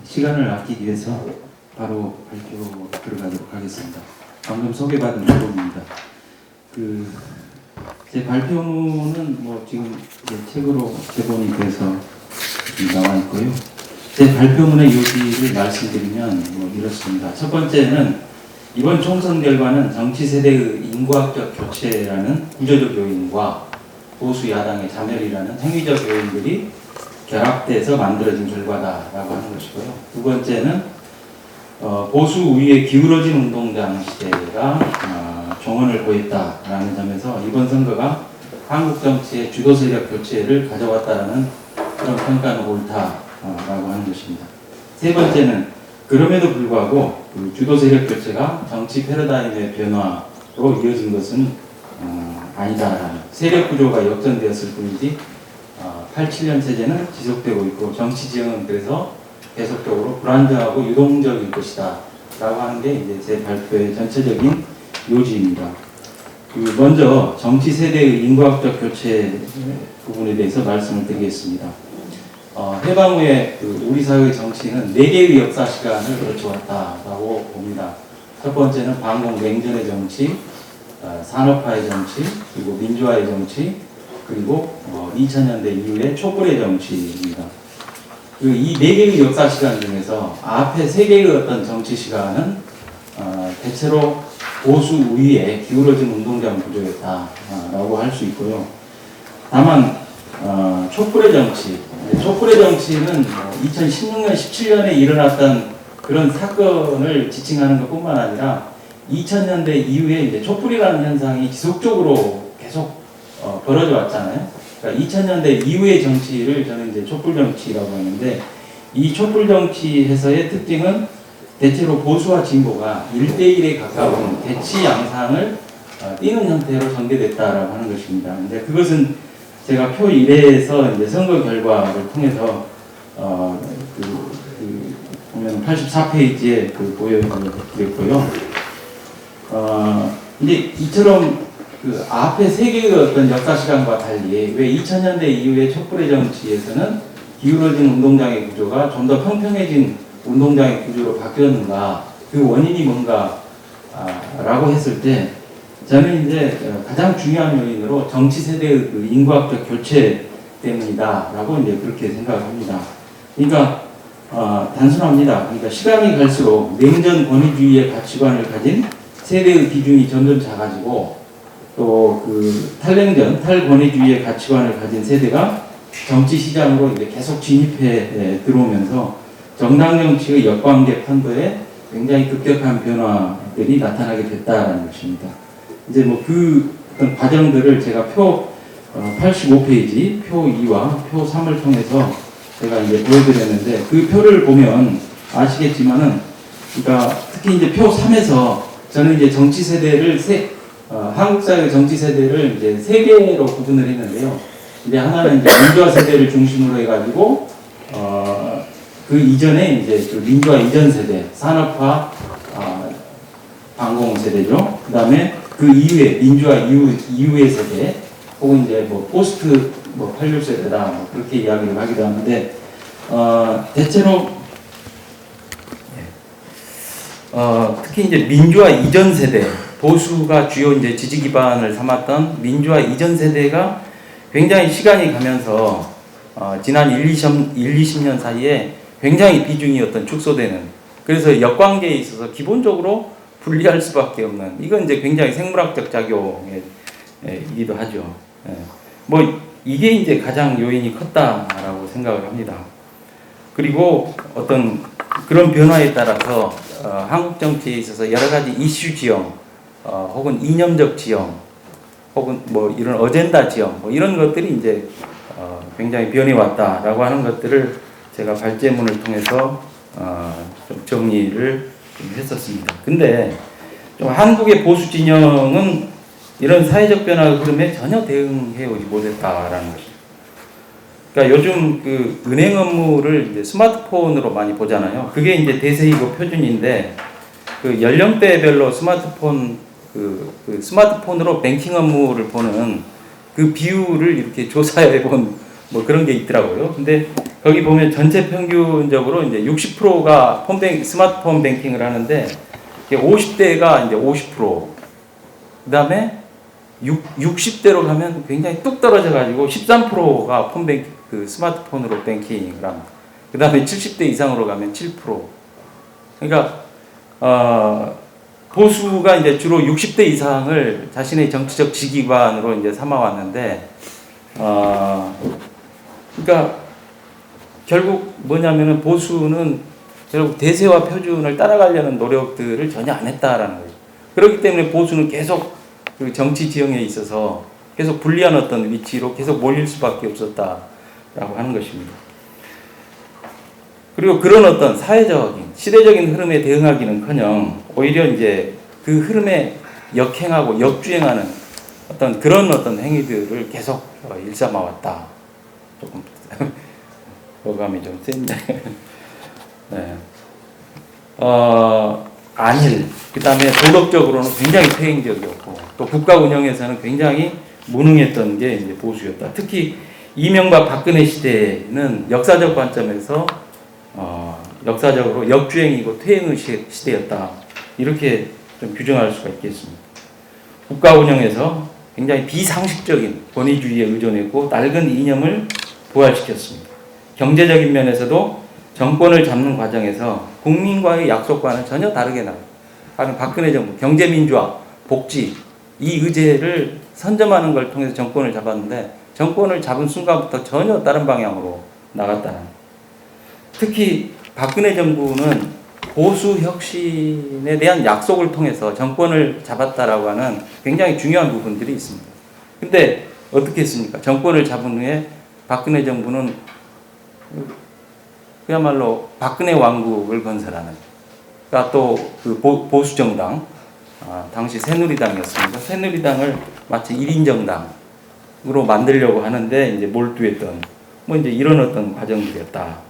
시간을 아끼기 위해서 바로 발표 들어가도록 하겠습니다. 방금 소개받은 내용입니다. 제 발표문은 지금 책으로 제본이 돼서 나와 있고요. 제 발표문의 요지를 말씀드리면 이렇습니다. 첫 번째는 이번 총선 결과는 정치 세대의 인구학적 교체라는 구조적 요인과 보수 야당의 자멸이라는 행위적 요인들이 결합돼서 만들어진 결과다라고 하는 것이고요. 두 번째는 보수 우위에 기울어진 운동장 시대가 종언을 보였다라는 점에서 이번 선거가 한국 정치의 주도 세력 교체를 가져왔다라는 그런 평가는 옳다라고 하는 것입니다. 세 번째는 그럼에도 불구하고 그 주도 세력 교체가 정치 패러다임의 변화로 이어진 것은 아니다라는, 세력 구조가 역전되었을 뿐이지 87년 체제는 지속되고 있고 정치 지형은 그래서 계속적으로 불안정하고 유동적일 것이다 라고 하는 게 이제 제 발표의 전체적인 요지입니다. 먼저 정치 세대의 인구학적 교체 부분에 대해서 말씀을 드리겠습니다. 해방 후에 우리 사회의 정치는 4개의 역사 시간을 거쳐왔다라고 봅니다. 첫 번째는 반공 냉전의 정치, 산업화의 정치, 그리고 민주화의 정치, 그리고 2000년대 이후의 촛불의 정치입니다. 이 4개의 역사 시간 중에서 앞에 3개의 어떤 정치 시간은 대체로 보수 우위에 기울어진 운동장 구조였다라고 할 수 있고요. 다만 촛불의 정치는 2016년, 17년에 일어났던 그런 사건을 지칭하는 것뿐만 아니라 2000년대 이후에 이제 촛불이라는 현상이 지속적으로 계속 벌어져 왔잖아요. 그러니까 2000년대 이후의 정치를 저는 이제 촛불 정치라고 하는데, 이 촛불 정치에서의 특징은 대체로 보수와 진보가 1대1에 가까운 대치 양상을 띠는 형태로 전개됐다라고 하는 것입니다. 근데 그것은 제가 표 1에서 이제 선거 결과를 통해서 보면 84페이지에 보여드렸고요. 이제 이처럼 앞에 3개의 어떤 역사 시간과 달리 왜 2000년대 이후의 촛불의 정치에서는 기울어진 운동장의 구조가 좀 더 평평해진 운동장의 구조로 바뀌었는가, 그 원인이 뭔가 라고 했을 때 저는 이제 가장 중요한 요인으로 정치 세대의 그 인구학적 교체 때문이다라고 이제 그렇게 생각합니다. 그러니까 단순합니다. 그러니까 시간이 갈수록 냉전 권위주의의 가치관을 가진 세대의 비중이 점점 작아지고, 또 탈냉전, 탈권위주의의 가치관을 가진 세대가 정치 시장으로 이제 계속 진입해 들어오면서 정당 정치의 역관계 판도에 굉장히 급격한 변화들이 나타나게 됐다는 것입니다. 이제 그 어떤 과정들을 제가 표 85페이지, 표 2와 표 3을 통해서 제가 이제 보여드렸는데, 그 표를 보면 아시겠지만은, 그러니까 특히 이제 표 3에서 저는 이제 정치 세대를 한국 사회의 정치 세대를 이제 3개로 구분을 했는데요. 이제 하나는 이제 민주화 세대를 중심으로 해가지고 그 이전에 이제 그 민주화 이전 세대, 산업화 반공 세대죠. 그다음에 그 이후에 민주화 이후의 세대, 혹은 이제 포스트 86 세대다 그렇게 이야기를 하기도 하는데, 대체로 특히 이제 민주화 이전 세대, 보수가 주요 이제 지지 기반을 삼았던 민주화 이전 세대가 굉장히 시간이 가면서 지난 20년 사이에 굉장히 비중이 축소되는, 그래서 역관계에 있어서 기본적으로 분리할 수밖에 없는, 이건 이제 굉장히 생물학적 작용이기도 하죠. 이게 이제 가장 요인이 컸다라고 생각을 합니다. 그리고 어떤 그런 변화에 따라서 한국 정치에 있어서 여러 가지 이슈 지형, 혹은 이념적 지형, 혹은 이런 어젠다 지형, 이런 것들이 이제 굉장히 변해왔다라고 하는 것들을 제가 발제문을 통해서 좀 정리를 좀 했었습니다. 근데 좀 한국의 보수 진영은 이런 사회적 변화 흐름에 전혀 대응해오지 못했다라는 것이죠. 그러니까 요즘 은행 업무를 이제 스마트폰으로 많이 보잖아요. 그게 이제 대세이고 표준인데, 연령대별로 스마트폰으로 뱅킹 업무를 보는 그 비율을 이렇게 조사해 본 그런 게 있더라고요. 근데 거기 보면 전체 평균적으로 이제 60%가 스마트폰 뱅킹을 하는데 50대가 이제 50%, 그다음에 60대로 가면 굉장히 뚝 떨어져 가지고 13%가 스마트폰으로 뱅킹을 합니다. 그다음에 70대 이상으로 가면 7%. 그러니까 보수가 이제 주로 60대 이상을 자신의 정치적 지기관으로 이제 삼아왔는데, 그러니까 결국 뭐냐면은 보수는 결국 대세와 표준을 따라가려는 노력들을 전혀 안 했다라는 거죠. 그렇기 때문에 보수는 계속 그 정치 지형에 있어서 계속 불리한 어떤 위치로 계속 몰릴 수밖에 없었다라고 하는 것입니다. 그리고 그런 어떤 사회적인 시대적인 흐름에 대응하기는커녕 오히려 이제 그 흐름에 역행하고 역주행하는 그런 어떤 행위들을 계속 일삼아왔다. 조금 어감이 좀 센데. 네. 안일, 그 다음에 도덕적으로는 굉장히 폐행적이었고, 또 국가 운영에서는 굉장히 무능했던 게 이제 보수였다. 특히 이명박 박근혜 시대는 역사적 관점에서 역사적으로 역주행이고 퇴행의 시대였다. 이렇게 좀 규정할 수가 있겠습니다. 국가 운영에서 굉장히 비상식적인 권위주의에 의존했고 낡은 이념을 부활시켰습니다. 경제적인 면에서도 정권을 잡는 과정에서 국민과의 약속과는 전혀 다르게 나가는 박근혜 정부, 경제민주화, 복지, 이 의제를 선점하는 걸 통해서 정권을 잡았는데 정권을 잡은 순간부터 전혀 다른 방향으로 나갔다는. 특히 박근혜 정부는 보수 혁신에 대한 약속을 통해서 정권을 잡았다라고 하는 굉장히 중요한 부분들이 있습니다. 근데 어떻게 했습니까? 정권을 잡은 후에 박근혜 정부는 그야말로 박근혜 왕국을 건설하는, 그러니까 또 그 보수 정당, 당시 새누리당이었습니다. 새누리당을 마치 1인 정당으로 만들려고 하는데 이제 몰두했던 뭐 이제 이런 어떤 과정들이었다.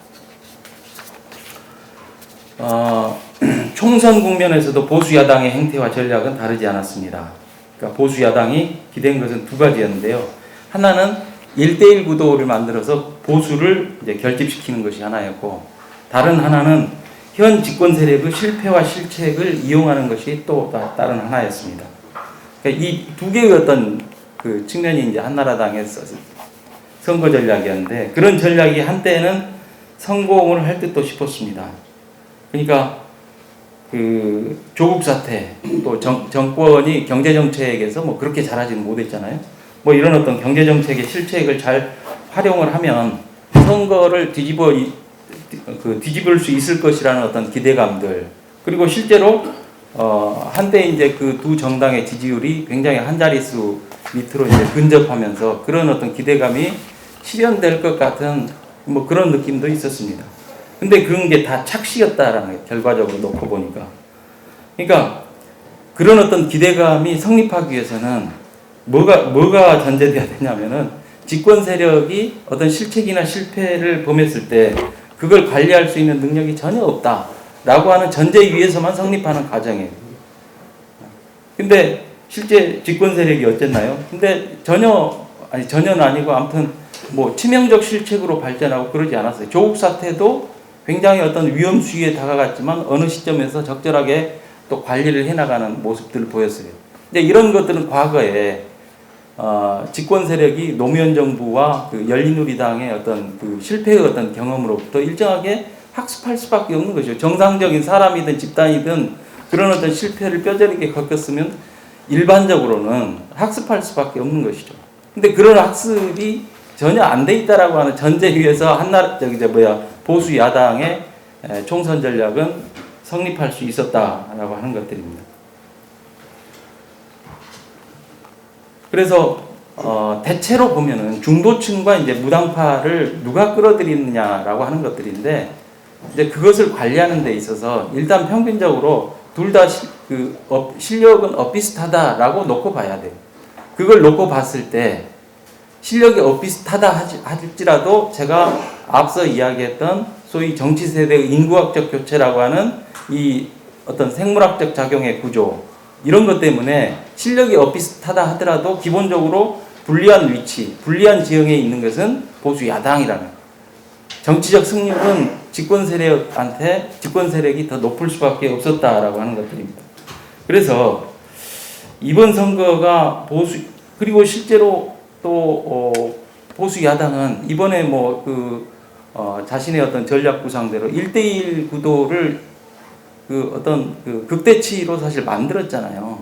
총선 국면에서도 보수 야당의 행태와 전략은 다르지 않았습니다. 그러니까 보수 야당이 기댄 것은 두 가지였는데요. 하나는 1대1 구도를 만들어서 보수를 이제 결집시키는 것이 하나였고, 다른 하나는 현 집권 세력의 실패와 실책을 이용하는 것이 또 다른 하나였습니다. 그러니까 이 두 개의 어떤 그 측면이 이제 한나라당의 선거 전략이었는데, 그런 전략이 한때는 성공을 할 듯도 싶었습니다. 그러니까 그 조국 사태, 또 정권이 경제 정책에서 뭐 그렇게 잘하지는 못했잖아요. 뭐 이런 어떤 경제 정책의 실책을 잘 활용을 하면 선거를 뒤집을 수 있을 것이라는 어떤 기대감들, 그리고 실제로 한때 이제 그 두 정당의 지지율이 굉장히 한 자릿수 밑으로 이제 근접하면서 그런 어떤 기대감이 실현될 것 같은 뭐 그런 느낌도 있었습니다. 근데 그런 게 다 착시였다라는 게 결과적으로 놓고 보니까. 그러니까 그런 어떤 기대감이 성립하기 위해서는 뭐가 전제돼야 되냐면은 집권 세력이 어떤 실책이나 실패를 범했을 때 그걸 관리할 수 있는 능력이 전혀 없다라고 하는 전제 위에서만 성립하는 과정이에요. 근데 실제 집권 세력이 어쨌나요? 근데 전혀는 아니고 아무튼 뭐 치명적 실책으로 발전하고 그러지 않았어요. 조국 사태도 굉장히 어떤 위험 수위에 다가갔지만 어느 시점에서 적절하게 또 관리를 해나가는 모습들을 보였어요. 근데 이런 것들은 과거에 집권 세력이 노무현 정부와 그 열린우리당의 어떤 그 실패의 어떤 경험으로부터 일정하게 학습할 수밖에 없는 것이죠. 정상적인 사람이든 집단이든 그런 어떤 실패를 뼈저리게 겪었으면 일반적으로는 학습할 수밖에 없는 것이죠. 근데 그런 학습이 전혀 안 돼 있다라고 하는 전제 위에서 보수 야당의 총선 전략은 성립할 수 있었다라고 하는 것들입니다. 그래서 대체로 보면은 중도층과 이제 무당파를 누가 끌어들이느냐라고 하는 것들인데, 이제 그것을 관리하는 데 있어서 일단 평균적으로 둘 다 실력은 엇비슷하다라고 놓고 봐야 돼요. 그걸 놓고 봤을 때 실력이 엇비슷하다 할지라도 제가 앞서 이야기했던 소위 정치 세대의 인구학적 교체라고 하는 이 어떤 생물학적 작용의 구조, 이런 것 때문에 실력이 엇비슷하다 하더라도 기본적으로 불리한 위치, 불리한 지형에 있는 것은 보수 야당이라는, 정치적 승률은 집권 세력이 더 높을 수밖에 없었다라고 하는 것들입니다. 그래서 이번 선거가 그리고 실제로 또 보수 야당은 이번에 자신의 어떤 전략 구상대로 1대1 구도를 어떤 극대치로 사실 만들었잖아요.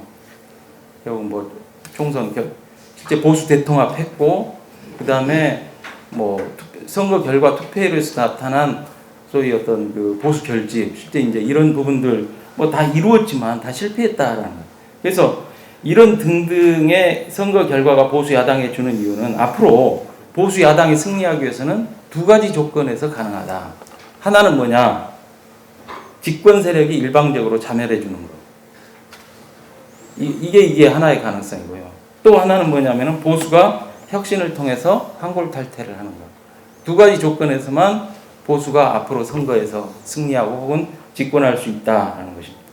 결국 총선 실제 보수 대통합했고, 그 다음에 선거 결과 투표율에서 나타난 소위 어떤 보수 결집, 실제 이제 이런 부분들 다 이루었지만 다 실패했다라는 거예요. 그래서 이런 등등의 선거 결과가 보수 야당에 주는 이유는 앞으로 보수 야당이 승리하기 위해서는 두 가지 조건에서 가능하다. 하나는 뭐냐? 집권 세력이 일방적으로 자멸해 주는 거. 이게 하나의 가능성이고요. 또 하나는 뭐냐면은 보수가 혁신을 통해서 환골탈태를 하는 것. 두 가지 조건에서만 보수가 앞으로 선거에서 승리하고 혹은 집권할 수 있다라는 것입니다.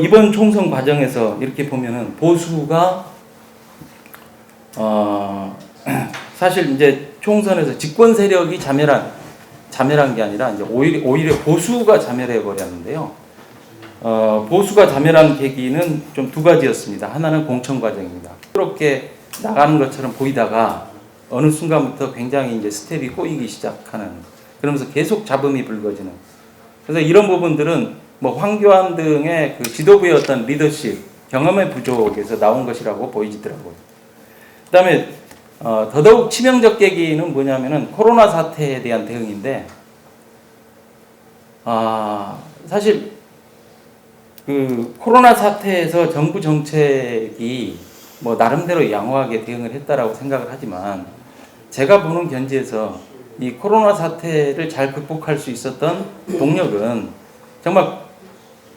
이번 총선 과정에서 이렇게 보면은 보수가 사실 이제 총선에서 집권 세력이 자멸한 게 아니라 이제 오히려 보수가 자멸해 버렸는데요. 보수가 자멸한 계기는 좀 두 가지였습니다. 하나는 공천 과정입니다. 그렇게 나가는 것처럼 보이다가 어느 순간부터 굉장히 이제 스텝이 꼬이기 시작하는, 그러면서 계속 잡음이 불거지는. 그래서 이런 부분들은 황교안 등의 지도부의 어떤 리더십, 경험의 부족에서 나온 것이라고 보이더라고요. 그 다음에 더더욱 치명적 계기는 뭐냐면은 코로나 사태에 대한 대응인데, 사실 코로나 사태에서 정부 정책이 나름대로 양호하게 대응을 했다라고 생각을 하지만, 제가 보는 견지에서 이 코로나 사태를 잘 극복할 수 있었던 동력은 정말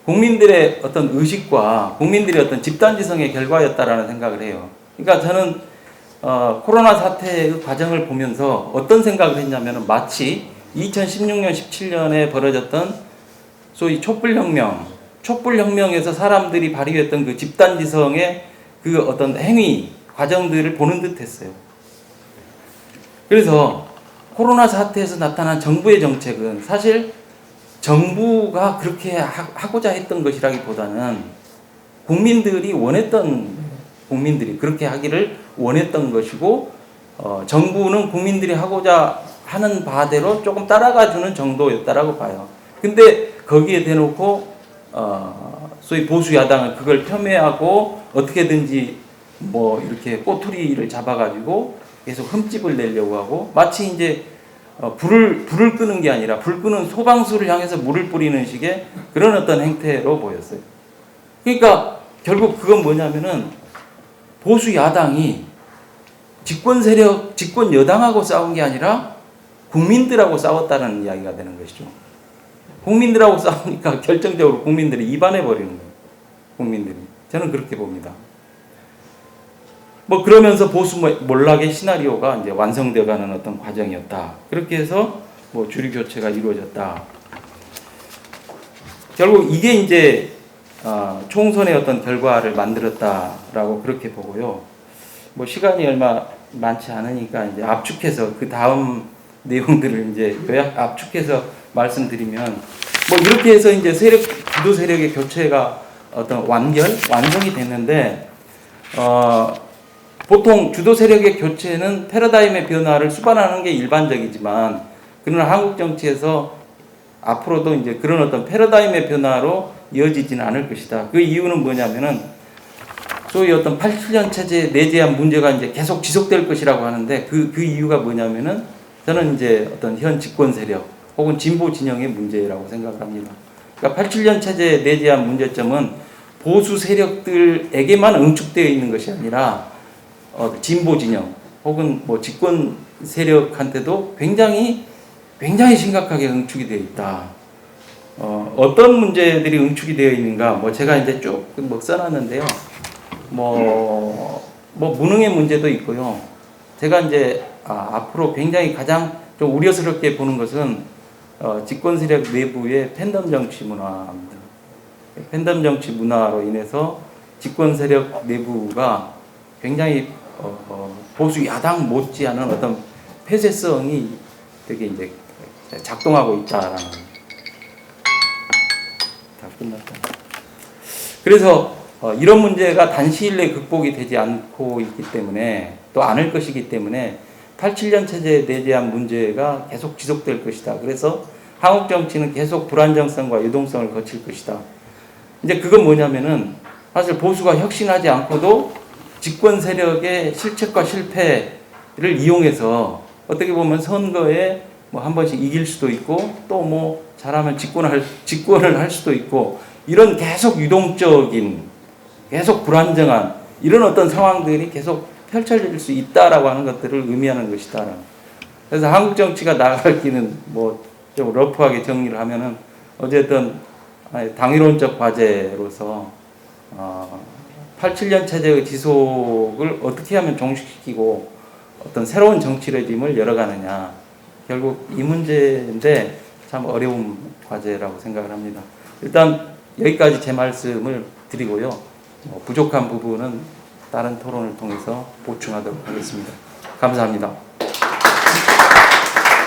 국민들의 어떤 의식과 국민들의 어떤 집단지성의 결과였다라는 생각을 해요. 그러니까 저는 코로나 사태의 과정을 보면서 어떤 생각을 했냐면, 마치 2016년, 17년에 벌어졌던 소위 촛불혁명에서 사람들이 발휘했던 그 집단지성의 어떤 행위, 과정들을 보는 듯 했어요. 그래서 코로나 사태에서 나타난 정부의 정책은 사실 정부가 그렇게 하고자 했던 것이라기보다는 국민들이 그렇게 하기를 원했던 것이고, 정부는 국민들이 하고자 하는 바대로 조금 따라가주는 정도였다라고 봐요. 근데 거기에 대놓고 소위 보수 야당은 그걸 폄훼하고 어떻게든지 이렇게 꼬투리를 잡아가지고 계속 흠집을 내려고 하고, 마치 이제 불을 끄는 게 아니라 불 끄는 소방수를 향해서 물을 뿌리는 식의 그런 어떤 행태로 보였어요. 그러니까 결국 그건 뭐냐면은 보수 야당이 집권 여당하고 싸운 게 아니라 국민들하고 싸웠다는 이야기가 되는 것이죠. 국민들하고 싸우니까 결정적으로 국민들이 이반해 버리는 거예요. 국민들이. 저는 그렇게 봅니다. 그러면서 보수 몰락의 시나리오가 이제 완성되어가는 어떤 과정이었다. 그렇게 해서 주류 교체가 이루어졌다. 결국 이게 이제 총선의 어떤 결과를 만들었다라고 그렇게 보고요. 시간이 얼마 많지 않으니까 이제 압축해서 그 다음 내용들을 이제 압축해서 말씀드리면, 이렇게 해서 이제 주도 세력의 교체가 어떤 완성이 됐는데, 보통 주도 세력의 교체는 패러다임의 변화를 수반하는 게 일반적이지만, 그러나 한국 정치에서 앞으로도 이제 그런 어떤 패러다임의 변화로 이어지지는 않을 것이다. 그 이유는 뭐냐면은 소위 어떤 87년 체제에 내재한 문제가 이제 계속 지속될 것이라고 하는데, 그 이유가 뭐냐면은 저는 이제 어떤 현 집권 세력 혹은 진보 진영의 문제라고 생각을 합니다. 그러니까 87년 체제에 내재한 문제점은 보수 세력들에게만 응축되어 있는 것이 아니라 진보 진영 혹은 집권 세력한테도 굉장히 심각하게 응축이 되어 있다. 어떤 문제들이 응축이 되어 있는가? 제가 이제 쭉 써놨는데요. 무능의 문제도 있고요. 제가 이제 앞으로 굉장히 가장 좀 우려스럽게 보는 것은 집권 세력 내부의 팬덤 정치 문화입니다. 팬덤 정치 문화로 인해서 집권 세력 내부가 굉장히 보수 야당 못지않은 어떤 폐쇄성이 되게 이제 작동하고 있다라는. 다 끝났다. 그래서 이런 문제가 단시일 내에 극복이 되지 않고 있기 때문에 또 않을 것이기 때문에 87년 체제에 대한 문제가 계속 지속될 것이다. 그래서 한국 정치는 계속 불안정성과 유동성을 거칠 것이다. 이제 그건 뭐냐면은 사실 보수가 혁신하지 않고도 집권 세력의 실책과 실패를 이용해서 어떻게 보면 선거에 뭐 한 번씩 이길 수도 있고 또 뭐 잘하면 집권을 할 수도 있고 이런 계속 유동적인 계속 불안정한 이런 어떤 상황들이 계속 펼쳐질 수 있다라고 하는 것들을 의미하는 것이다. 그래서 한국 정치가 나아갈 길은 뭐 좀 러프하게 정리를 하면은 어쨌든 당위론적 과제로서 87년 체제의 지속을 어떻게 하면 종식시키고 어떤 새로운 정치 레짐을 열어가느냐. 결국 이 문제인데 참 어려운 과제라고 생각을 합니다. 일단 여기까지 제 말씀을 드리고요. 부족한 부분은 다른 토론을 통해서 보충하도록 하겠습니다. 감사합니다.